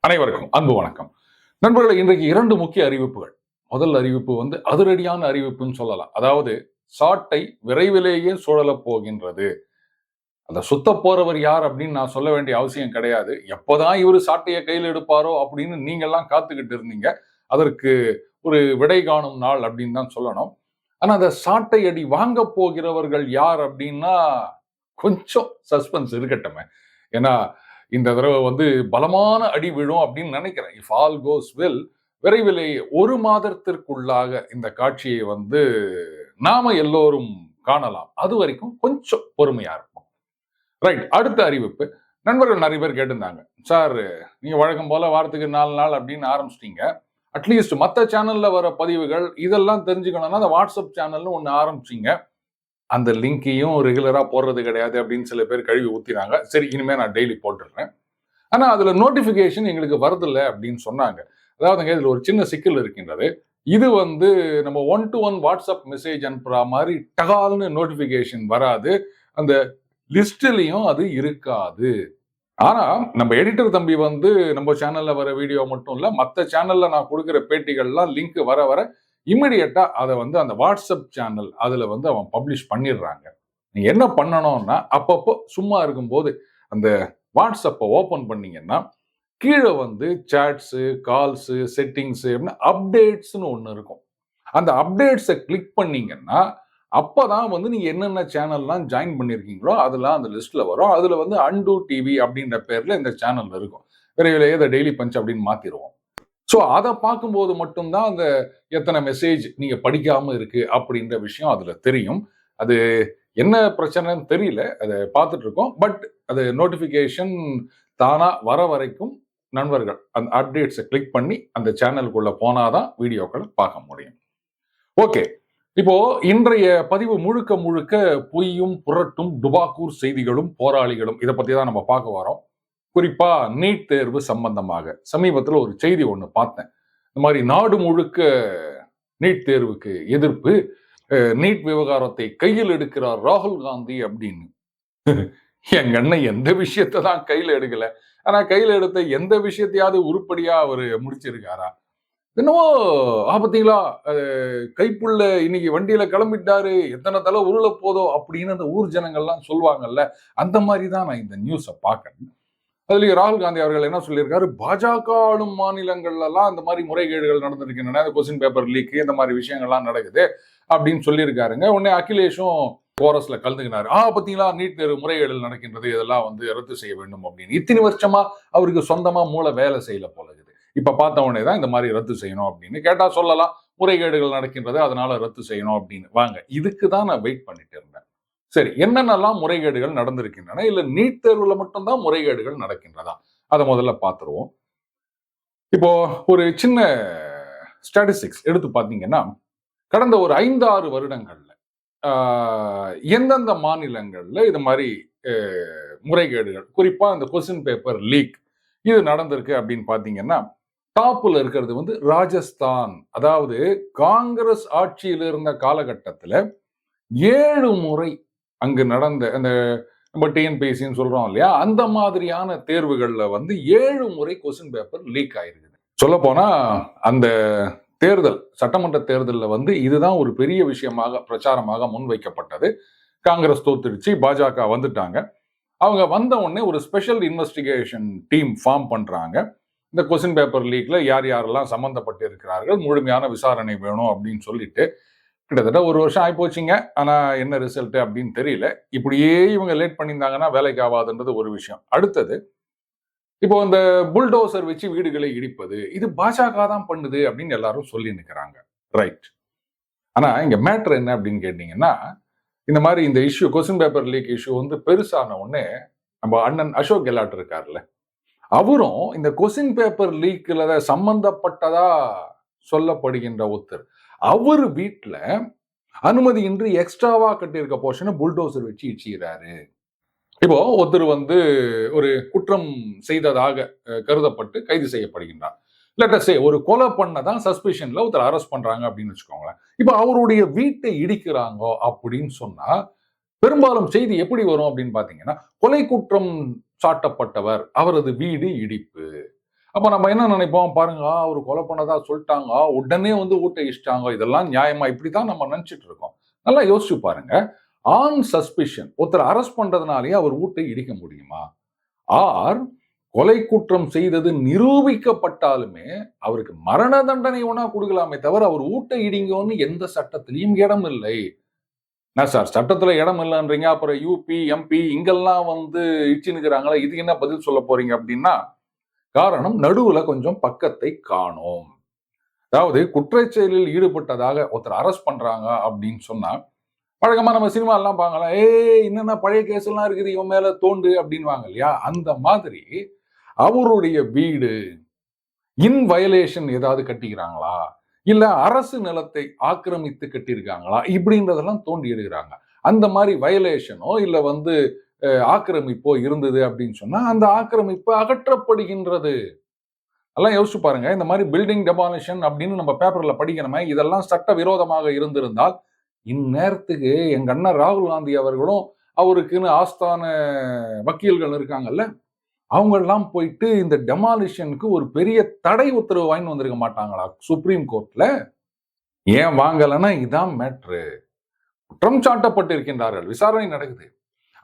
அனைவருக்கும் அன்பு வணக்கம். நண்பர்களே, இன்றைக்கு 2 முக்கிய அறிவிப்புகள். முதல் அறிவிப்பு அதிரடியான அறிவிப்புன்னு சொல்லலாம். அதாவது சாட்டை விரைவிலேயே சுழலப் போகின்றது. அதை சுத்த போறவர் யார் அப்படின்னு நான் சொல்ல வேண்டிய அவசியம் கிடையாது. எப்போதான் இவரு சாட்டையை கையில் எடுப்பாரோ அப்படின்னு நீங்க எல்லாம் காத்துக்கிட்டு இருந்தீங்க. அதற்கு ஒரு விடை காணும் நாள் அப்படின்னு தான் சொல்லணும். ஆனா அந்த சாட்டை அடி வாங்க போகிறவர்கள் யார் அப்படின்னா கொஞ்சம் சஸ்பென்ஸ் இருக்கட்டுமே. ஏன்னா இந்த தடவை பலமான அடி விழும் அப்படின்னு நினைக்கிறேன். இஃப் ஆல் கோஸ் வெல், விரைவிலேயே 1 மாதத்திற்குள்ளாக இந்த காட்சியை நாம எல்லோரும் காணலாம். அது வரைக்கும் கொஞ்சம் பொறுமையா இருப்போம். ரைட். அடுத்த அறிவிப்பு. நண்பர்கள் நிறைய பேர் கேட்டிருந்தாங்க, சார் நீங்க வழக்கம் போல வாரத்துக்கு 4 நாள் அப்படின்னு ஆரம்பிச்சிட்டீங்க. அட்லீஸ்ட் மற்ற சேனல்ல வர பதிவுகள் இதெல்லாம் தெரிஞ்சுக்கணும்னா அந்த வாட்ஸ்அப் சேனல்னு ஒன்று ஆரம்பிச்சிங்க. அந்த லிங்கையும் ரெகுலரா போடுறது கிடையாது அப்படின்னு சில பேர் கழுவி ஊத்தினாங்க. சரி, இனிமே நான் டெய்லி போட்டுடுறேன். ஆனா அதுல நோட்டிபிகேஷன் எங்களுக்கு வருதில்லை அப்படின்னு சொன்னாங்க. அதாவதுங்க, இதுல ஒரு சின்ன சிக்கல் இருக்கின்றது. இது நம்ம 1 to 1 வாட்ஸ்அப் மெசேஜ் அனுப்புற மாதிரி டகால்னு நோட்டிபிகேஷன் வராது. அந்த லிஸ்ட்லயும் அது இருக்காது. ஆனா நம்ம எடிட்டர் தம்பி நம்ம சேனல்ல வர வீடியோ மட்டும் இல்ல, மற்ற சேனல்ல நான் கொடுக்கிற பேட்டிகள்லாம் லிங்க் வர வர இமிடியட்டா அதை அந்த வாட்ஸ்அப் சேனல் அதுல அவன் பப்ளிஷ் பண்ணிடுறாங்க. நீங்க என்ன பண்ணணும்னா, அப்பப்போ சும்மா இருக்கும்போது அந்த வாட்ஸ்அப்பை ஓபன் பண்ணீங்கன்னா கீழே சாட்ஸு, கால்ஸு, செட்டிங்ஸு, அப்டேட்ஸ்னு ஒன்று இருக்கும். அந்த அப்டேட்ஸை கிளிக் பண்ணீங்கன்னா அப்பதான் நீங்க என்னென்ன சேனல்லாம் ஜாயின் பண்ணிருக்கீங்களோ அதெல்லாம் அந்த லிஸ்ட்ல வரும். அதுல அன்டு டிவி அப்படின்ற பேர்ல இந்த சேனல் இருக்கும். விரைவிலேயே இதை டெய்லி பஞ்ச் அப்படின்னு மாத்திடுவோம். ஸோ அதை பார்க்கும்போது மட்டும்தான் அந்த எத்தனை மெசேஜ் நீங்க படிக்காம இருக்கு அப்படின்ற விஷயம் அதுல தெரியும். அது என்ன பிரச்சனைன்னு தெரியல, அதை பார்த்துட்டு இருக்கோம். பட் அது நோட்டிபிகேஷன் தானா வர வரைக்கும் நண்பர்கள் அந்த அப்டேட்ஸை கிளிக் பண்ணி அந்த சேனலுக்குள்ள போனாதான் வீடியோக்களை பார்க்க முடியும். ஓகே, இப்போ இன்றைய பதிவு முழுக்க முழுக்க பொய்யும் புரட்டும் டுபாக்கூர் செய்திகளும் போராளிகளும் இதை பத்தி தான் நம்ம பார்க்க வரோம். குறிப்பா நீட் தேர்வு சம்பந்தமாக சமீபத்தில் ஒரு செய்தி ஒன்று பார்த்தேன். இந்த மாதிரி நாடு முழுக்க நீட் தேர்வுக்கு எதிர்ப்பு, நீட் விவகாரத்தை கையில் எடுக்கிறார் ராகுல் காந்தி அப்படின்னு. எங்க அண்ணன் எந்த விஷயத்தை தான் கையில எடுக்கல, ஆனா கையில எடுத்த எந்த விஷயத்தையாவது உருப்படியா அவரு முடிச்சிருக்காரா? என்னவோ பார்த்தீங்களா, கைப்புள்ள இன்னைக்கு வண்டியில கிளம்பிட்டாரு, எத்தனை தலை உருள போதோ அப்படின்னு அந்த ஊர் ஜனங்கள்லாம் சொல்லுவாங்கல்ல, அந்த மாதிரி தான் நான் இந்த நியூஸை பார்க்கறேன். அதுலயும் ராகுல் காந்தி அவர்கள் என்ன சொல்லியிருக்காரு, பாஜக ஆளும் மாநிலங்கள்ல எல்லாம் இந்த மாதிரி முறைகேடுகள் நடந்திருக்கின்றன, கொஸ்டின் பேப்பர் லீக் இந்த மாதிரி விஷயங்கள்லாம் நடக்குது அப்படின்னு சொல்லியிருக்காருங்க. உடனே அகிலேஷும் கோரஸ்ல கலந்துக்கினாரு. பார்த்தீங்களா, நீட் தேர்வு முறைகேடுகள் நடக்கின்றது, இதெல்லாம் ரத்து செய்ய வேண்டும் அப்படின்னு. இத்தனை வருஷமா அவருக்கு சொந்தமா மூளை வேலை செய்யல போல இருக்குது. இப்ப பார்த்த உடனே தான் இந்த மாதிரி ரத்து செய்யணும் அப்படின்னு கேட்டா சொல்லலாம், முறைகேடுகள் நடக்கின்றது அதனால ரத்து செய்யணும் அப்படின்னு. வாங்க, இதுக்கு தான் நான் வெயிட் பண்ணிட்டு இருந்தேன். சரி, என்னென்னலாம் முறைகேடுகள் நடந்திருக்கின்றன, இல்ல நீட் தேர்வுல மட்டும்தான் முறைகேடுகள் நடக்கின்றதா, அதை முதல்ல பார்த்துருவோம். இப்போ ஒரு சின்ன ஸ்டாட்டிஸ்டிக்ஸ் எடுத்து பார்த்தீங்கன்னா, கடந்த ஒரு 5-6 வருடங்கள்ல எந்தெந்த மாநிலங்கள்ல இது மாதிரி முறைகேடுகள், குறிப்பா இந்த கொஸ்டின் பேப்பர் லீக் இது நடந்திருக்கு அப்படின்னு பாத்தீங்கன்னா, டாப்ல இருக்கிறது ராஜஸ்தான். அதாவது காங்கிரஸ் ஆட்சியில் இருந்த காலகட்டத்தில் 7 முறை அங்கு நடந்த அந்த நம்ம டிஎன்பிஎஸ்சின்னு சொல்றோம் இல்லையா, அந்த மாதிரியான தேர்வுகள்ல 7 முறை கொஸ்டின் பேப்பர் லீக் ஆயிருக்குது. சொல்ல போனா அந்த தேர்தல், சட்டமன்ற தேர்தலில் இதுதான் ஒரு பெரிய விஷயமாக பிரச்சாரமாக முன்வைக்கப்பட்டது. காங்கிரஸ் தோத்துடுச்சு, பாஜக வந்துட்டாங்க. அவங்க வந்த உடனே ஒரு ஸ்பெஷல் இன்வெஸ்டிகேஷன் டீம் ஃபார்ம் பண்றாங்க. இந்த கொஸ்டின் பேப்பர் லீக்ல யார் யாரெல்லாம் சம்பந்தப்பட்டு இருக்கிறார்கள், முழுமையான விசாரணை வேணும் அப்படின்னு சொல்லிட்டு கிட்டத்தட்ட 1 வருஷம் ஆயிப்போச்சுங்க. ஆனா என்ன ரிசல்ட் அப்படின்னு தெரியல. இப்படியே இவங்க லேட் பண்ணியிருந்தாங்கன்னா வேலைக்கு ஆகாதுன்றது ஒரு விஷயம். அடுத்தது, இப்போ இந்த புல்டோசர் வச்சு வீடுகளை இடிப்பது, இது பாஜக தான் பண்ணுது அப்படின்னு எல்லாரும் சொல்லி நிற்கிறாங்க. ரைட். ஆனா இங்க மேட்டர் என்ன அப்படின்னு கேட்டீங்கன்னா, இந்த மாதிரி இந்த issue question paper leak issue பெருசான உடனே நம்ம அண்ணன் அசோக் கெலாட் இருக்காருல்ல, அவரும் இந்த கொஸ்டின் பேப்பர் லீக்ல சம்பந்தப்பட்டதா சொல்லப்படுகின்ற ஒருத்தர், அவர் வீட்டுல அனுமதியின்றி எக்ஸ்ட்ராவா கட்டியிருக்க போர்ஷனை புல்டோசர் வச்சு இடிச்சுக்கிறாரு. இப்போ ஒருத்தர் ஒரு குற்றம் செய்ததாக கருதப்பட்டு கைது செய்யப்படுகின்றார். லெட்டஸ் சே ஒரு கொலை பண்ணதான் சஸ்பிஷன்ல ஒருத்தர் அரெஸ்ட் பண்றாங்க அப்படின்னு வச்சுக்கோங்களேன். இப்போ அவருடைய வீட்டை இடிக்கிறாங்க அப்படின்னு சொன்னா பெரும்பாலும் செய்தி எப்படி வரும் அப்படின்னு பாத்தீங்கன்னா, கொலை குற்றம் சாட்டப்பட்டவர், அவரது வீடு இடிப்பு. அப்ப நம்ம என்ன நினைப்போம், பாருங்க அவரு கொலை பண்ணதா சொல்லிட்டாங்க, உடனே வந்து ஊட்ட இடிச்சிட்டாங்க, இதெல்லாம் நியாயமா? இப்படித்தான் நம்ம நினைச்சிட்டு இருக்கோம். நல்லா யோசிச்சு பாருங்க. ஆன் சஸ்பிஷன் ஒருத்தர் அரெஸ்ட் பண்றதுனாலயே அவர் வீட்டை இடிக்க முடியுமா? ஆர் கொலை குற்றம் செய்தது நிரூபிக்கப்பட்டாலுமே அவருக்கு மரண தண்டனை ஒன்னா கொடுக்கலாமே தவிர அவர் வீட்டை இடிங்கன்னு எந்த சட்டத்திலையும் இடம் இல்லை. என்ன சார் சட்டத்துல இடம் இல்லைன்றீங்க, அப்புறம் யூபி எம்பி இங்கெல்லாம் வந்து இடிச்சுன்னுக்கிறாங்களா, இதுக்கு என்ன பதில் சொல்ல போறீங்க அப்படின்னா, காரணம் நடுவுல கொஞ்சம் பக்கத்தை காணோம். அதாவது குற்றச்செயலில் ஈடுபட்டதாக ஒருத்தர் அரெஸ்ட் பண்றாங்க அப்படின்னு சொன்னா, வழக்கமா நம்ம சினிமா எல்லாம் பார்க்கலாம், என்னென்ன பழைய கேஸ் எல்லாம் இருக்குது இவன் மேல தோண்டு அப்படின்வாங்க இல்லையா? அந்த மாதிரி அவருடைய வீடு இன் வயலேஷன் ஏதாவது கட்டிக்கிறாங்களா, இல்ல அரசு நிலத்தை ஆக்கிரமித்து கட்டியிருக்காங்களா, இப்படின்றதெல்லாம் தோண்டி எடுக்கிறாங்க. அந்த மாதிரி வயலேஷனோ இல்ல வந்து ஆக்கிரமிப்போ இருந்தது அப்படின்னு சொன்னா அந்த ஆக்கிரமிப்பு அகற்றப்படுகின்றது. எல்லாம் யோசிச்சு பாருங்க. இந்த மாதிரி பில்டிங் டெமாலிஷன் அப்படின்னு நம்ம பேப்பர்ல படிக்கணுமே, இதெல்லாம் சட்ட விரோதமாக இருந்திருந்தால் இந்நேரத்துக்கு எங்க அண்ணன் ராகுல் காந்தி அவர்களும் அவருக்குன்னு ஆஸ்தான வக்கீல்கள் இருக்காங்கல்ல, அவங்க எல்லாம் போயிட்டு இந்த டெமாலிஷனுக்கு ஒரு பெரிய தடை உத்தரவு வாங்கி வந்திருக்க மாட்டாங்களா சுப்ரீம் கோர்ட்ல? ஏன் வாங்கலன்னா இதான் மேட்ரு. குற்றம் சாட்டப்பட்டிருக்கின்றார்கள், விசாரணை நடக்குது.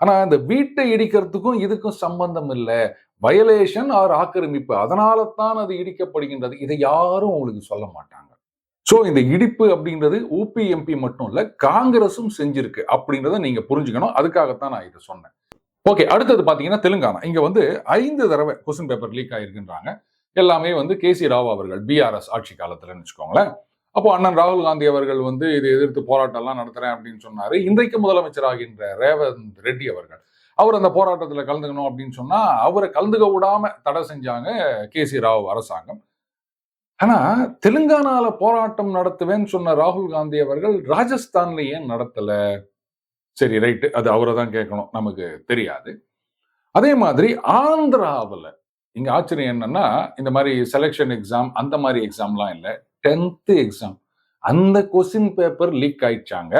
ஆனா இந்த வீட்டை இடிக்கிறதுக்கும் இதுக்கும் சம்பந்தம் இல்ல, வயலேஷன் ஆர் ஆக்கிரமிப்பு, அதனால தான் அது இடிக்கப்படுகின்றது. இதை யாரும் உங்களுக்கு சொல்ல மாட்டாங்க. சோ இந்த இடிப்பு அப்படின்றது ஊபி எம்பி மட்டும் இல்ல, காங்கிரஸும் செஞ்சிருக்கு அப்படின்றத நீங்க புரிஞ்சுக்கணும். அதுக்காகத்தான் நான் இதை சொன்னேன். ஓகே, அடுத்தது பாத்தீங்கன்னா தெலுங்கானா. இங்க வந்து 5 தடவை கொஸ்டின் பேப்பர் லீக் ஆயிருக்குன்றாங்க. எல்லாமே வந்து கே.சி. ராவ் அவர்கள் பிஆர்எஸ் ஆட்சி காலத்துலன்னு வச்சுக்கோங்களேன். அப்போ அண்ணன் ராகுல் காந்தி அவர்கள் வந்து இதை எதிர்த்து போராட்டம் எல்லாம் நடத்துறேன் அப்படின்னு சொன்னாரு. இன்றைக்கு முதலமைச்சராகின்ற ரேவந்த் ரெட்டி அவர்கள், அவர் அந்த போராட்டத்துல கலந்துக்கணும் அப்படின்னு சொன்னா அவரை கலந்துக்க விடாம தடை செஞ்சாங்க கே.சி. ராவ் அரசாங்கம். ஆனா தெலுங்கானால போராட்டம் நடத்துவேன்னு சொன்ன ராகுல் காந்தி அவர்கள் ராஜஸ்தான்ல ஏன் நடத்தல? சரி ரைட்டு, அது அவரை தான் கேட்கணும், நமக்கு தெரியாது. அதே மாதிரி ஆந்திராவில் இங்க ஆச்சரியம் என்னன்னா, இந்த மாதிரி செலெக்ஷன் எக்ஸாம் அந்த மாதிரி எக்ஸாம்லாம் இல்லை, 10th எக்ஸாம் அந்த கொஸ்டின் பேப்பர் லீக் ஆயிடுச்சாங்க.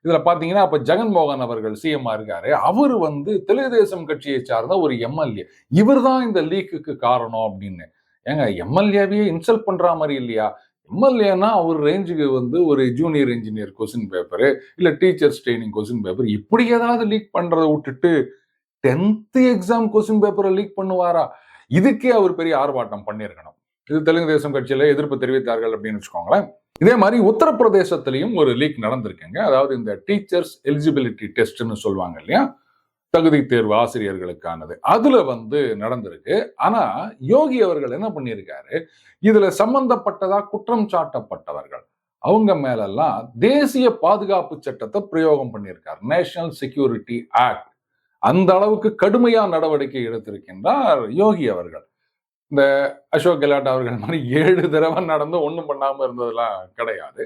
இதுல பாத்தீங்கன்னா அப்ப ஜெகன்மோகன் அவர்கள் சிஎம் இருக்காரு, அவர் வந்து தெலுங்கு தேசம் கட்சியை சார்ந்த ஒரு எம்எல்ஏ, இவர் தான் இந்த லீக்குக்கு காரணம் அப்படின்னு. ஏங்க எம்எல்ஏவையே இன்சல்ட் பண்ற மாதிரி இல்லையா? எம்எல்ஏனா அவர் ரேஞ்சுக்கு வந்து ஒரு ஜூனியர் இன்ஜினியர் கொஸ்டின் பேப்பர் இல்ல டீச்சர்ஸ் ட்ரைனிங் கொஸ்டின் பேப்பர் இப்படி ஏதாவது லீக் பண்றதை விட்டுட்டு 10th எக்ஸாம் கொஸ்டின் பேப்பரை லீக் பண்ணுவாரா? இதுக்கே அவர் பெரிய ஆர்ப்பாட்டம் பண்ணியிருக்கணும். இது தெலுங்கு தேசம் கட்சியில எதிர்ப்பு தெரிவித்தார்கள் அப்படின்னு வச்சுக்கோங்களேன். இதே மாதிரி உத்தரப்பிரதேசத்திலையும் ஒரு லீக் நடந்திருக்குங்க. அதாவது இந்த டீச்சர்ஸ் எலிஜிபிலிட்டி டெஸ்ட்னு சொல்லுவாங்க இல்லையா, தகுதி தேர்வு ஆசிரியர்களுக்கானது, அதுல வந்து நடந்திருக்கு. ஆனா யோகி அவர்கள் என்ன பண்ணியிருக்காரு, இதுல சம்பந்தப்பட்டதா குற்றம் சாட்டப்பட்டவர்கள் அவங்க மேலெல்லாம் தேசிய பாதுகாப்பு சட்டத்தை பிரயோகம் பண்ணியிருக்கார், நேஷனல் செக்யூரிட்டி ஆக்ட். அந்த அளவுக்கு கடுமையா நடவடிக்கை எடுத்திருக்கின்றார் யோகி அவர்கள். இந்த அசோக் கெலாட் அவர்கள் மாதிரி 7 தடவை நடந்து ஒண்ணும் பண்ணாம இருந்ததெல்லாம் கிடையாது.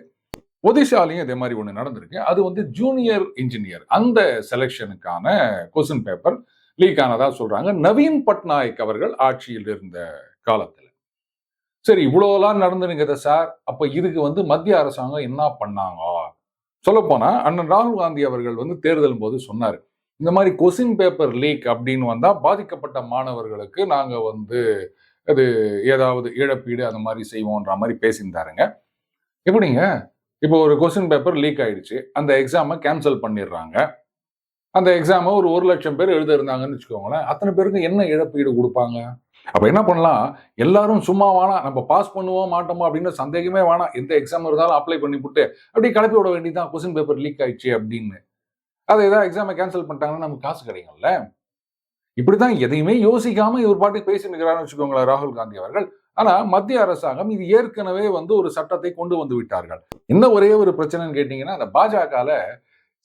ஒடிஷாலையும் இதே மாதிரி ஒண்ணு நடந்திருக்கு. அது வந்து ஜூனியர் இன்ஜினியர் அந்த செலெக்ஷனுக்கான கொஸ்டின் பேப்பர் லீக் ஆனதா சொல்றாங்க, நவீன் பட்நாயக் அவர்கள் ஆட்சியில் இருந்த காலத்துல. சரி, இவ்வளவுலாம் நடந்துருங்க சார், அப்ப இதுக்கு வந்து மத்திய அரசாங்கம் என்ன பண்ணாங்க? சொல்ல போனா அண்ணன் ராகுல் காந்தி அவர்கள் வந்து தேர்தல் போது சொன்னாரு, இந்த மாதிரி கொஸ்டின் பேப்பர் லீக் அப்படின்னு வந்தா பாதிக்கப்பட்ட மாணவர்களுக்கு நாங்க வந்து அது ஏதாவது இழப்பீடு அந்த மாதிரி செய்வோம்ன்ற மாதிரி பேசியிருந்தாருங்க. எப்படிங்க, இப்போ ஒரு கொஸ்டின் பேப்பர் லீக் ஆயிடுச்சு, அந்த எக்ஸாமை கேன்சல் பண்ணிடுறாங்க. அந்த எக்ஸாமை ஒரு 1,00,000 பேர் எழுத இருந்தாங்கன்னு வச்சுக்கோங்களேன், அத்தனை பேருக்கு என்ன இழப்பீடு கொடுப்பாங்க? அப்ப என்ன பண்ணலாம், எல்லாரும் சும்மா வேணாம், நம்ம பாஸ் பண்ணுவோம் மாட்டோமா அப்படின்னு சந்தேகமே வேணாம், எந்த எக்ஸாம் இருந்தாலும் அப்ளை பண்ணிவிட்டு அப்படியே கிளப்பி விட வேண்டியதான், கொஸ்டின் பேப்பர் லீக் ஆயிடுச்சு அப்படின்னு. அதை ஏதாவது எக்ஸாமை கேன்சல் பண்ணிட்டாங்கன்னா நமக்கு காசு கிடைக்கும்ல. இப்படிதான் எதையுமே யோசிக்காம இவர் பாட்டுக்கு பேசி நிற்கிறான்னு வச்சுக்கோங்களேன் ராகுல் காந்தி அவர்கள். ஆனா மத்திய அரசாங்கம் இது ஏற்கனவே வந்து ஒரு சட்டத்தை கொண்டு வந்து விட்டார்கள். என்ன ஒரே ஒரு பிரச்சனைன்னு கேட்டீங்கன்னா, அந்த பாஜகல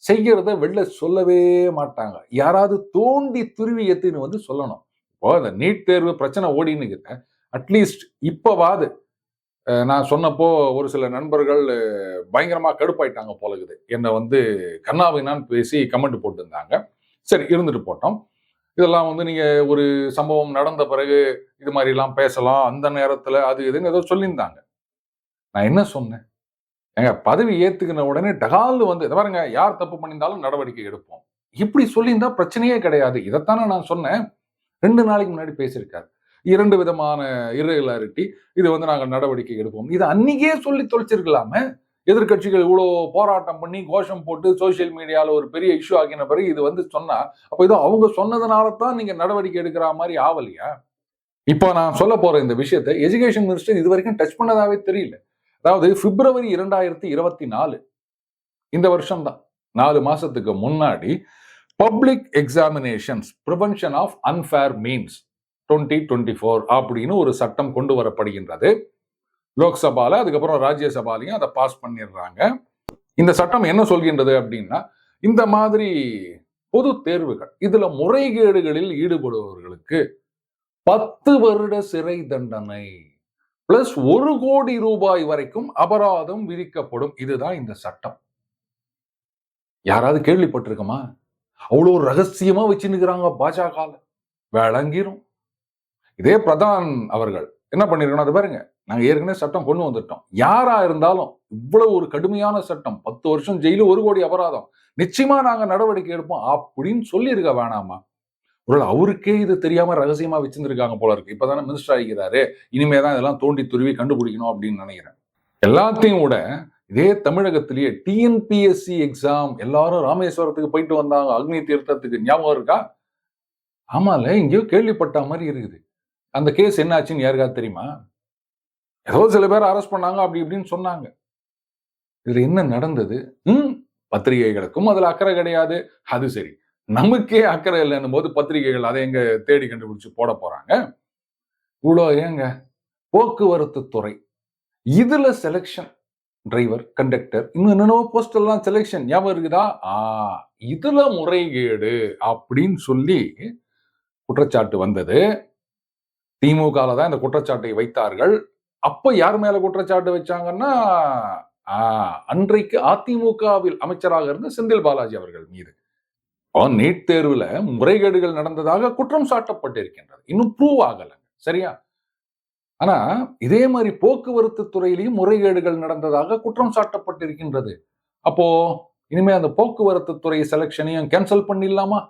செய்யறத வெளில சொல்லவே மாட்டாங்க, யாராவது தோண்டி துருவி எத்தின்னு வந்து சொல்லணும். இப்போ அந்த நீட் தேர்வு பிரச்சனை ஓடின்னு அட்லீஸ்ட் இப்பவாது நான் சொன்னப்போ ஒரு சில நண்பர்கள் பயங்கரமா கடுப்பாயிட்டாங்க போலகுது, என்னை வந்து கண்ணாவினான்னு பேசி கமெண்ட் போட்டிருந்தாங்க. சரி, இருந்துட்டு போட்டோம். இதெல்லாம் வந்து நீங்க ஒரு சம்பவம் நடந்த பிறகு இது மாதிரி எல்லாம் பேசலாம், அந்த நேரத்துல அது இதுன்னு ஏதோ சொல்லியிருந்தாங்க. நான் என்ன சொன்னேன், எங்க பதவி ஏத்துக்கின உடனே டகால்னு வந்து இதை பாருங்க, யார் தப்பு பண்ணியிருந்தாலும் நடவடிக்கை எடுப்போம், இப்படி சொல்லியிருந்தா பிரச்சனையே கிடையாது. இதைத்தானே நான் சொன்னேன். 2 நாளைக்கு முன்னாடி பேசியிருக்காரு. 2 விதமான இர்ரெகுலாரிட்டி, இது வந்து நாங்க நடவடிக்கை எடுப்போம். இதை அன்னைக்கே சொல்லி தொலைச்சிருக்கலாமே. எதிர்க்கட்சிகள் இவ்வளோ போராட்டம் பண்ணி கோஷம் போட்டு சோசியல் மீடியால ஒரு பெரிய இஷ்யூ ஆகின பிறகு இது வந்து சொன்னா, அப்ப ஏதோ அவங்க சொன்னதுனால தான் நீங்க நடவடிக்கை எடுக்கிற மாதிரி ஆவலையா? இப்போ நான் சொல்ல போற இந்த விஷயத்தை எஜுகேஷன் மினிஸ்டர் இது வரைக்கும் டச் பண்ணதாவே தெரியல. அதாவது பிப்ரவரி 2024 இந்த வருஷம் தான் 4 மாசத்துக்கு முன்னாடி public examinations prevention of unfair means 2024 அப்படின்னு ஒரு சட்டம் கொண்டு வரப்படுகின்றது. லோக்சபால, அதுக்கப்புறம் ராஜ்யசபாலையும் அதை பாஸ் பண்ணிடுறாங்க. இந்த சட்டம் என்ன சொல்கின்றது அப்படின்னா, இந்த மாதிரி பொது தேர்வுகள் இதுல முறைகேடுகளில் ஈடுபடுபவர்களுக்கு 10 வருட சிறை தண்டனை பிளஸ் 1 கோடி ரூபாய் வரைக்கும் அபராதம் விதிக்கப்படும். இதுதான் இந்த சட்டம். யாராவது கேள்விப்பட்டிருக்கமா? அவ்வளவு ரகசியமா வச்சுருக்கிறாங்க பாஜக. விளங்கிரும். இதே பிரதான் அவர்கள் என்ன பண்ணிருக்கணும், அது பாருங்க, நாங்க ஏற்கனவே சட்டம் கொண்டு வந்துட்டோம். யாரா இருந்தாலும் இவ்வளவு ஒரு கடுமையான சட்டம், 10 வருஷம் ஜெயிலு, 1 கோடி அபராதம், நிச்சயமா நாங்க நடவடிக்கை எடுப்போம் அப்படின்னு சொல்லி இருக்க வேணாமா? ஒருவேளை அவருக்கே இது தெரியாம ரகசியமா வச்சிருந்திருக்காங்க போல இருக்கு. இப்பதானே மினிஸ்டர் ஆகிறாரு, இனிமேதான் இதெல்லாம் தோண்டி துருவி கண்டுபிடிக்கணும் அப்படின்னு நினைக்கிறேன். எல்லாத்தையும் விட இதே தமிழகத்திலேயே டிஎன்பிஎஸ்சி எக்ஸாம் எல்லாரும் ராமேஸ்வரத்துக்கு போயிட்டு வந்தாங்க, அக்னி தீர்த்தத்துக்கு. ஞாபகம் இருக்கா? ஆமால, எங்கேயோ கேள்விப்பட்ட மாதிரி இருக்குது. அந்த கேஸ் என்ன ஆச்சுன்னு யாருக்காவது தெரியுமா? ஏதோ சில பேர் அரெஸ்ட் பண்ணாங்க, அப்படி இப்படின்னு சொன்னாங்க. இதுல என்ன நடந்தது? பத்திரிகைகளுக்கும் அதுல அக்கறை கிடையாது. அது சரி, நமக்கே அக்கறை இல்லைன்னும் போது பத்திரிகைகள் அதை எங்க தேடி கண்டுபிடிச்சு போட போறாங்க? இவ்வளோ ஏங்க போக்குவரத்து துறை இதுல செலக்ஷன், டிரைவர், கண்டக்டர், இன்னும் என்னென்னவோ போஸ்ட் எல்லாம் செலக்ஷன் ஞாபகம் இருக்குதா? இதுல முறைகேடு அப்படின்னு சொல்லி குற்றச்சாட்டு வந்தது. திமுகல தான் இந்த குற்றச்சாட்டை வைத்தார்கள். அப்ப யார் மேல குற்றச்சாட்டு வச்சாங்கன்னா, அன்றைக்கு அதிமுகவில் அமைச்சராக இருந்த செந்தில் பாலாஜி அவர்கள் மீது. நீட் தேர்வுல முறைகேடுகள் நடந்ததாக குற்றம் சாட்டப்பட்டிருக்கின்றது. இன்னும் ப்ரூவ் ஆகல. சரியா? ஆனா இதே மாதிரி போக்குவரத்து துறையிலையும் முறைகேடுகள் நடந்ததாக குற்றம் சாட்டப்பட்டிருக்கின்றது. அப்போ இனிமே அந்த போக்குவரத்து துறை செலக்ஷனையும் கேன்சல் பண்ணிடலாமா?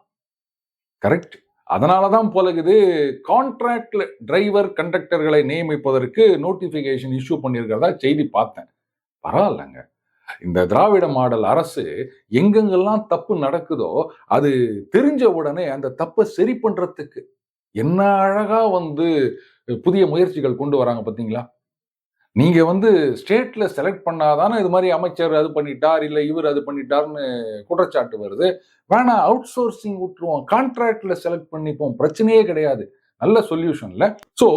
கரெக்ட். அதனாலதான் போலகுது கான்ட்ராக்ட்ல டிரைவர், கண்டக்டர்களை நியமிப்பதற்கு நோட்டிபிகேஷன் இஷ்யூ பண்ணியிருக்கிறதா செய்தி பார்த்தேன். பரவாயில்லங்க. இந்த திராவிட மாடல் அரசு எங்கெங்கெல்லாம் தப்பு நடக்குதோ அது தெரிஞ்ச உடனே அந்த தப்பை சரி பண்றதுக்கு என்ன அழகா வந்து புதிய முயற்சிகள் கொண்டு வராங்க பாத்தீங்களா? நீங்க வந்து ஸ்டேட்ல செலக்ட் பண்ணாதானே இது மாதிரி அமைச்சர் அது பண்ணிட்டார், இல்ல இவர் அது பண்ணிட்டார்னு குற்றச்சாட்டு வருது. வேணா அவுட் சோர்சிங் விட்டுருவோம், கான்ட்ராக்ட்ல செலக்ட் பண்ணிப்போம், பிரச்சனையே கிடையாது. நல்ல சொல்யூஷன்ல. சோ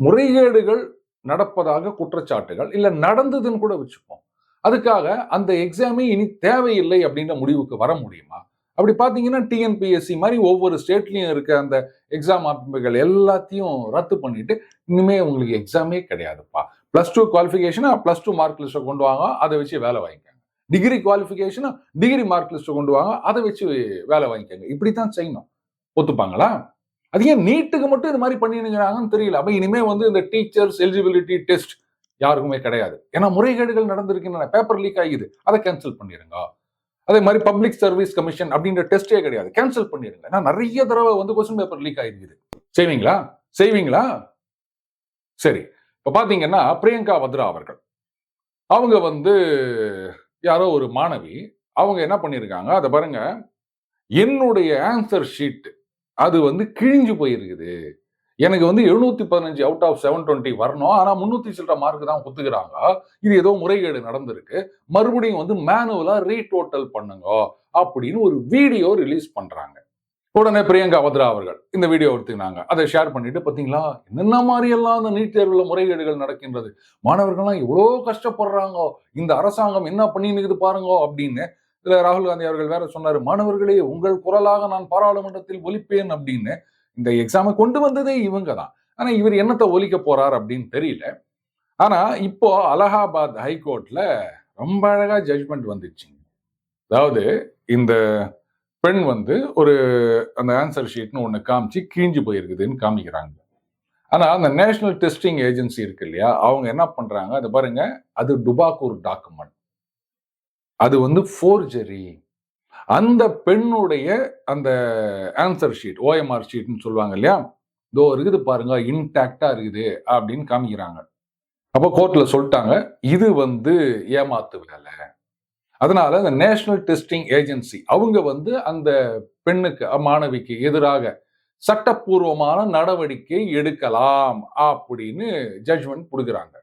முறைகேடுகள் நடப்பதாக குற்றச்சாட்டுகள் இல்ல நடந்ததுன்னு கூட வச்சுப்போம். அதுக்காக அந்த எக்ஸாமே இனி தேவையில்லை அப்படின்ற முடிவுக்கு வர முடியுமா? அப்படி பாத்தீங்கன்னா டிஎன்பிஎஸ்சி மாதிரி ஒவ்வொரு ஸ்டேட்லயும் இருக்க அந்த எக்ஸாம் அமைப்புகள் எல்லாத்தையும் ரத்து பண்ணிட்டு இனிமே உங்களுக்கு எக்ஸாமே கிடையாதுப்பா. +2 குவாலிஃபிகேஷன் +2 மார்க் லிஸ்ட்டை கொண்டு வாங்க, அதை வச்சு வேலை வாங்கிக்கோங்க. டிகிரி குவாலிஃபிகேஷன் டிகிரி மார்க் லிஸ்ட்டை கொண்டு வாங்க, அதை வச்சு வேலை வாங்கிக்கோங்க. இப்படித்தான் செய்யணும். ஒத்துப்பாங்களா? அது ஏன் நீட்டுக்கு மட்டும் இது மாதிரி பண்ணிருக்கிறாங்கன்னு தெரியல. அப்ப இனிமே வந்து இந்த டீச்சர்ஸ் எலிஜிபிலிட்டி டெஸ்ட் யாருக்குமே கிடையாது. ஏன்னா முறைகேடுகள் நடந்திருக்கின்றன, பேப்பர் லீக் ஆகிது, அதை கேன்சல் பண்ணிருங்க. அதே மாதிரி பப்ளிக் சர்வீஸ் கமிஷன் அப்படின்ற டெஸ்டே கிடையாது, கேன்சல் பண்ணிருங்க. ஏன்னா நிறைய தடவை வந்து கொஸ்டின் பேப்பர் லீக் ஆகிருக்குது. செய்வீங்களா? செய்வீங்களா? சரி. இப்ப பாத்தீங்கன்னா பிரியங்கா வத்ரா அவர்கள், அவங்க வந்து யாரோ ஒரு மாணவி, அவங்க என்ன பண்ணிருக்காங்க, அதை பாருங்க, என்னுடைய ஆன்சர் ஷீட் அது வந்து கிழிஞ்சு போயிருக்குது, எனக்கு வந்து 715 அவுட் ஆஃப் 720 வரணும், ஆனா 300 சில்லற மார்க் தான் ஒத்துக்கிறாங்க, இது ஏதோ முறைகேடு நடந்திருக்கு, மறுபடியும் வந்து மேனுவலா ரீடோட்டல் பண்ணுங்க அப்படின்னு ஒரு வீடியோ ரிலீஸ் பண்றாங்க. உடனே பிரியங்கா வத்ரா அவர்கள் இந்த வீடியோ எடுத்துக்கினாங்க, அதை ஷேர் பண்ணிட்டு, பாத்தீங்களா என்னென்ன மாதிரி எல்லாம் அந்த நீட் தேர்வுல முறைகேடுகள் நடக்கின்றது, மாணவர்கள்லாம் எவ்வளோ கஷ்டப்படுறாங்க, இந்த அரசாங்கம் என்ன பண்ணிட்டு பாருங்க அப்படின்னு. இதுல ராகுல் காந்தி அவர்கள் வேற சொன்னாரு, மாணவர்களே உங்கள் குரலாக நான் பாராளுமன்றத்தில் ஒலிப்பேன் அப்படின்னு. இந்த எக்ஸாமை கொண்டு வந்ததே இவங்க தான். ஆனா இவர் என்னத்தை ஒலிக்க போறார் அப்படின்னு தெரியல. ஆனா இப்போ அலகாபாத் ஹைகோர்ட்ல ரொம்ப அழகா ஜட்ஜ்மெண்ட் வந்துச்சு. அதாவது இந்த பெண் வந்து ஒரு அந்த ஆன்சர் ஷீட்னு ஒண்ணு காமிச்சு கிழிஞ்சு போயிருக்குதுன்னு காமிக்கிறாங்க. ஆனா அந்த நேஷனல் டெஸ்டிங் ஏஜென்சி இருக்கு இல்லையா, அவங்க என்ன பண்றாங்க, அதை பாருங்க, அது டுபாக்கூர் டாக்குமெண்ட், அது வந்து ஃபோர்ஜரி, அந்த பெண்ணுடைய அந்த ஆன்சர் ஷீட், ஓஎம்ஆர் ஷீட்னு சொல்லுவாங்க இல்லையா, இதோ இருக்குது பாருங்க, இன்டாக்டா இருக்குது அப்படின்னு காமிக்கிறாங்க. அப்போ கோர்ட்ல சொல்லிட்டாங்க, இது வந்து ஏமாத்து வேலை. அதனால இந்த நேஷனல் டெஸ்டிங் ஏஜென்சி அவங்க வந்து அந்த பெண்ணுக்கு, மாணவிக்கு எதிராக சட்டப்பூர்வமான நடவடிக்கை எடுக்கலாம் அப்படின்னு ஜட்ஜ்மெண்ட் கொடுக்குறாங்க.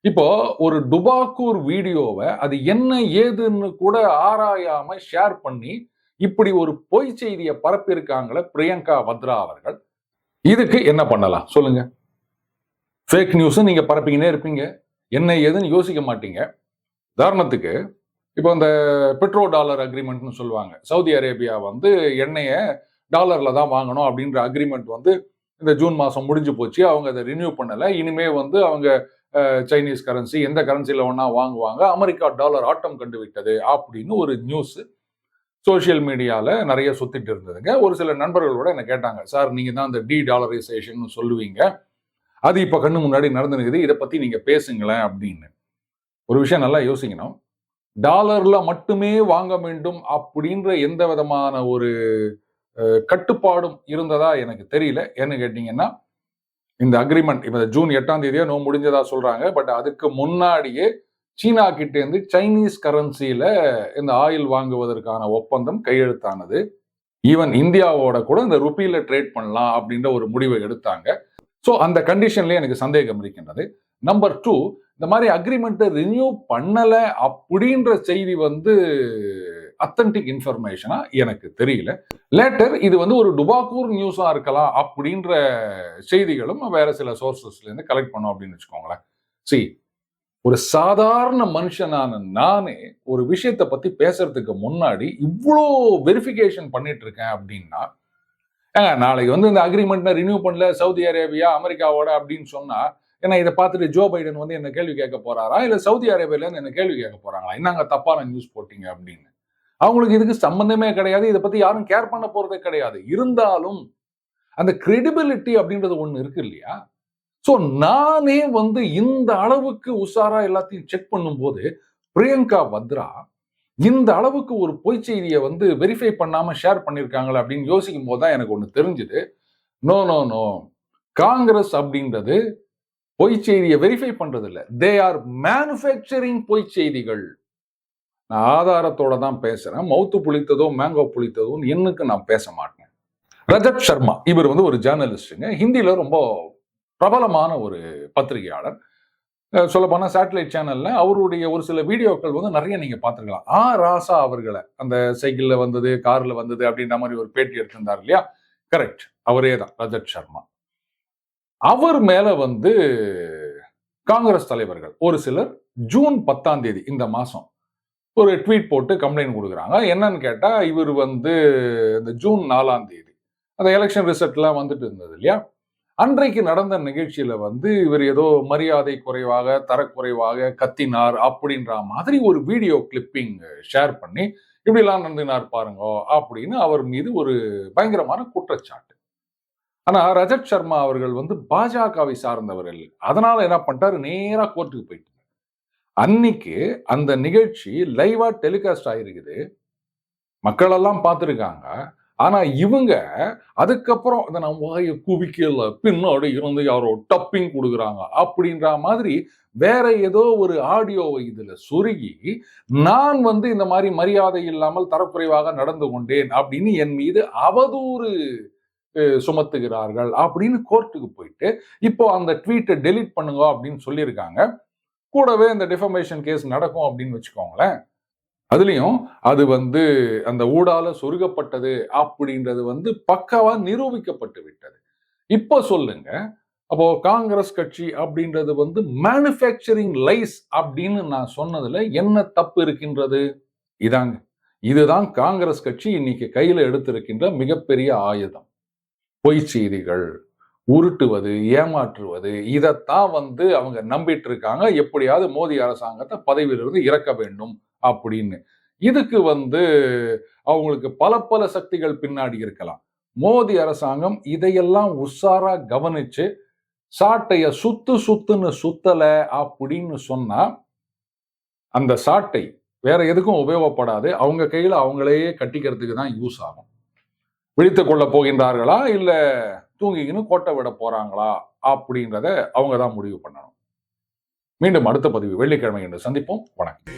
இப்போ ஒரு டுபாக்கூர் வீடியோவை அது என்ன ஏதுன்னு கூட ஆராயாம ஷேர் பண்ணி இப்படி ஒரு பொய் செய்தியை பரப்பியிருக்காங்களே பிரியங்கா வத்ரா அவர்கள், இதுக்கு என்ன பண்ணலாம் சொல்லுங்க? ஃபேக் நியூஸ் நீங்க பரப்பிக்கினே இருப்பீங்க, என்ன ஏதுன்னு யோசிக்க மாட்டீங்க. உதாரணத்துக்கு இப்போ இந்த பெட்ரோ டாலர் அக்ரிமெண்ட்னு சொல்லுவாங்க. சவுதி அரேபியா வந்து எண்ணெயை டாலர்ல தான் வாங்கணும் அப்படின்ற அக்ரிமெண்ட் வந்து இந்த ஜூன் மாசம் முடிஞ்சு போச்சு. அவங்க அதை ரினியூ பண்ணல. இனிமே வந்து அவங்க சைனீஸ் கரன்சி எந்த கரன்சில வேணா வாங்குவாங்க. அமெரிக்கா டாலர் ஆட்டம் கண்டு விட்டது அப்படின்னு ஒரு நியூஸ் சோசியல் மீடியால நிறைய சுத்திட்டு இருந்ததுங்க. ஒரு சில நண்பர்களோட என்ன கேட்டாங்க, சார் நீங்க தான் அந்த டி டாலரைசேஷன் சொல்லுவீங்க, அது இப்ப கண்ணு முன்னாடி நடந்துருக்குது, இதை பத்தி நீங்க பேசுங்களேன் அப்படின்னு. ஒரு விஷயம் நல்லா யோசிக்கணும். டாலர்ல மட்டுமே வாங்க வேண்டும் அப்படின்ற எந்த விதமான ஒரு கட்டுப்பாடும் இருந்ததா எனக்கு தெரியல. ஏன்னு கேட்டீங்கன்னா, இந்த அக்ரிமெண்ட் இப்ப ஜூன் 8ஆம் தேதியோ நோ முடிஞ்சதா சொல்றாங்க. பட் அதுக்கு முன்னாடியே சீனா கிட்ட இருந்து சைனீஸ் கரன்சியில இந்த ஆயில் வாங்குவதற்கான ஒப்பந்தம் கையெழுத்தானது. ஈவன் இந்தியாவோட கூட இந்த ருப்பியில ட்ரேட் பண்ணலாம் அப்படின்ற ஒரு முடிவை எடுத்தாங்க. ஸோ அந்த கண்டிஷன்லயே எனக்கு சந்தேகம் இருக்கின்றது. நம்பர் 2, இந்த மாதிரி அக்ரிமெண்ட்டை ரினியூ பண்ணல அப்படின்ற செய்தி வந்து அத்தன்டிக் இன்ஃபர்மேஷனா எனக்கு தெரியல. லேட்டர் இது வந்து ஒரு டுபாக்கூர் நியூஸா இருக்கலாம் அப்படின்ற செய்திகளும் வேற சில சோர்சஸ்ல இருந்து கலெக்ட் பண்ணோம் அப்படின்னு வச்சுக்கோங்களேன். சி, ஒரு சாதாரண மனுஷனான நானே ஒரு விஷயத்தை பத்தி பேசுறதுக்கு முன்னாடி இவ்வளோ வெரிஃபிகேஷன் பண்ணிட்டு இருக்கேன் அப்படின்னா, நாளைக்கு வந்து இந்த அக்ரிமெண்ட்டை ரினியூ பண்ணல சவுதி அரேபியா அமெரிக்காவோட அப்படின்னு சொன்னா, ஏன்னா இதை பார்த்துட்டு ஜோ பைடன் வந்து என்ன கேள்வி கேட்க போறாரா, இல்ல சவுதி அரேபியால இருந்து என்ன கேள்வி கேட்க போறாங்களா, என்னங்க தப்பான நியூஸ் போட்டீங்க அப்படின்னு. அவங்களுக்கு இதுக்கு சம்பந்தமே கிடையாது, இதை பத்தி யாரும் கேர் பண்ண போறதே கிடையாது. இருந்தாலும் அந்த கிரெடிபிலிட்டி அப்படின்றது ஒண்ணு இருக்கு இல்லையா? சோ நானே வந்து இந்த அளவுக்கு உஷாரா எல்லாத்தையும் செக் பண்ணும்போது, பிரியங்கா வத்ரா இந்த அளவுக்கு ஒரு பொய் செய்தியை வந்து வெரிஃபை பண்ணாம ஷேர் பண்ணிருக்காங்களா அப்படின்னு யோசிக்கும் போது தான் எனக்கு ஒண்ணு தெரிஞ்சுது. நோ நோ நோ, காங்கிரஸ் அப்படின்றது பொய் செய்தியை வெரிஃபை பண்றது இல்ல, தே ஆர் மேனுஃபேக்சரிங் பொய் செய்திகள். நான் ஆதாரத்தோட தான் பேசுறேன். மவுத்து புளித்ததோ மேங்கோ புளித்ததோ என்னக்கு நான் பேச மாட்டேன். ரஜத் சர்மா இவர் வந்து ஒரு ஜேர்னலிஸ்டுங்க. ஹிந்தியில ரொம்ப பிரபலமான ஒரு பத்திரிகையாளர். சொல்ல போனா சேட்டலைட் சேனல்ல அவருடைய ஒரு சில வீடியோக்கள் வந்து நிறைய நீங்க பார்த்துருக்கலாம். ராசா அவர்களை அந்த சைக்கிள்ல வந்தது, கார்ல வந்தது அப்படின்ற மாதிரி ஒரு பேட்டி எடுத்திருந்தார் இல்லையா? கரெக்ட், அவரே தான் ரஜத் சர்மா. அவர் மேல வந்து காங்கிரஸ் தலைவர்கள் ஒரு சிலர் ஜூன் 10ஆம் தேதி இந்த மாசம் ஒரு ட்வீட் போட்டு கம்ப்ளைண்ட் கொடுக்குறாங்க. என்னன்னு கேட்டா, இவர் வந்து இந்த ஜூன் 4ஆம் தேதி அந்த எலெக்ஷன் ரிசல்ட்லாம் வந்துட்டு இருந்தது இல்லையா? அன்றைக்கு நடந்த நிகழ்ச்சியில வந்து இவர் ஏதோ மரியாதை குறைவாக, தரக்குறைவாக கத்தினார் அப்படின்ற மாதிரி ஒரு வீடியோ கிளிப்பிங் ஷேர் பண்ணி, இப்படிலாம் நடந்தினார் பாருங்க அப்படின்னு அவர் மீது ஒரு பயங்கரமான குற்றச்சாட்டு. ஆனா ரஜத் சர்மா அவர்கள் வந்து பாஜகவை சார்ந்தவர் இல்லை. அதனால என்ன பண்ணிட்டாரு, நேரா கோர்ட்டுக்கு போயிட்டு அன்னைக்கு அந்த நிகழ்ச்சி லைவா டெலிகாஸ்ட் ஆயிருக்குது, மக்கள் எல்லாம் பார்த்திருக்காங்க. ஆனா இவங்க அதுக்கப்புறம் இதை நம்ம வாயை குவிக்கல, பின்னாடி இருந்து யாரோ டப்பிங் கொடுக்குறாங்க அப்படின்ற மாதிரி வேற ஏதோ ஒரு ஆடியோவை இதுல சொருகி, நான் வந்து இந்த மாதிரி மரியாதை இல்லாமல் தரக்குறைவாக நடந்து கொண்டேன் அப்படின்னு என் மீது அவதூறு சுமத்துகிறார்கள் அப்படின்னு கோர்ட்டுக்கு போயிட்டு இப்போ அந்த ட்வீட்டை டெலீட் பண்ணுங்க அப்படின்னு சொல்லியிருக்காங்க. கூடவே இந்த டிஃபமேஷன் கேஸ் நடக்கும் அப்படின்னு வச்சுக்கோங்களேன். அதுலயும் அது வந்து அந்த ஊடால சொருகப்பட்டது அப்படின்றது வந்து பக்காவா நிரூபிக்கப்பட்டு விட்டது. இப்ப சொல்லுங்க, அப்போ காங்கிரஸ் கட்சி அப்படின்றது வந்து மேனுஃபேக்சரிங் லைஸ் அப்படின்னு நான் சொன்னதுல என்ன தப்பு இருக்கின்றது? இதாங்க, இதுதான் காங்கிரஸ் கட்சி இன்னைக்கு கையில எடுத்திருக்கின்ற மிகப்பெரிய ஆயுதம். பொய் செய்திகள், உருட்டுவது, ஏமாற்றுவது, இதைத்தான் வந்து அவங்க நம்பிட்டு இருக்காங்க. எப்படியாவது மோடி அரசாங்கத்தை பதவியிலிருந்து இறக்க வேண்டும் அப்படின்னு. இதுக்கு வந்து அவங்களுக்கு பல பல சக்திகள் பின்னாடி இருக்கலாம். மோடி அரசாங்கம் இதையெல்லாம் உஷாரா கவனிச்சு சாட்டைய சுத்துன்னு சுத்தல அப்படின்னு சொன்னா, அந்த சாட்டை வேற எதுக்கும் உபயோகப்படாது. அவங்க கையில அவங்களே கட்டிக்கிறதுக்கு தான் யூஸ் ஆகும். விழித்துக் கொள்ள போகின்றார்களா இல்ல தூங்கிக்கின்னு கோட்டை விட போறாங்களா அப்படின்றத அவங்க தான் முடிவு பண்ணணும். மீண்டும் அடுத்த பதிவு வெள்ளிக்கிழமை என்று சந்திப்போம். வணக்கம்.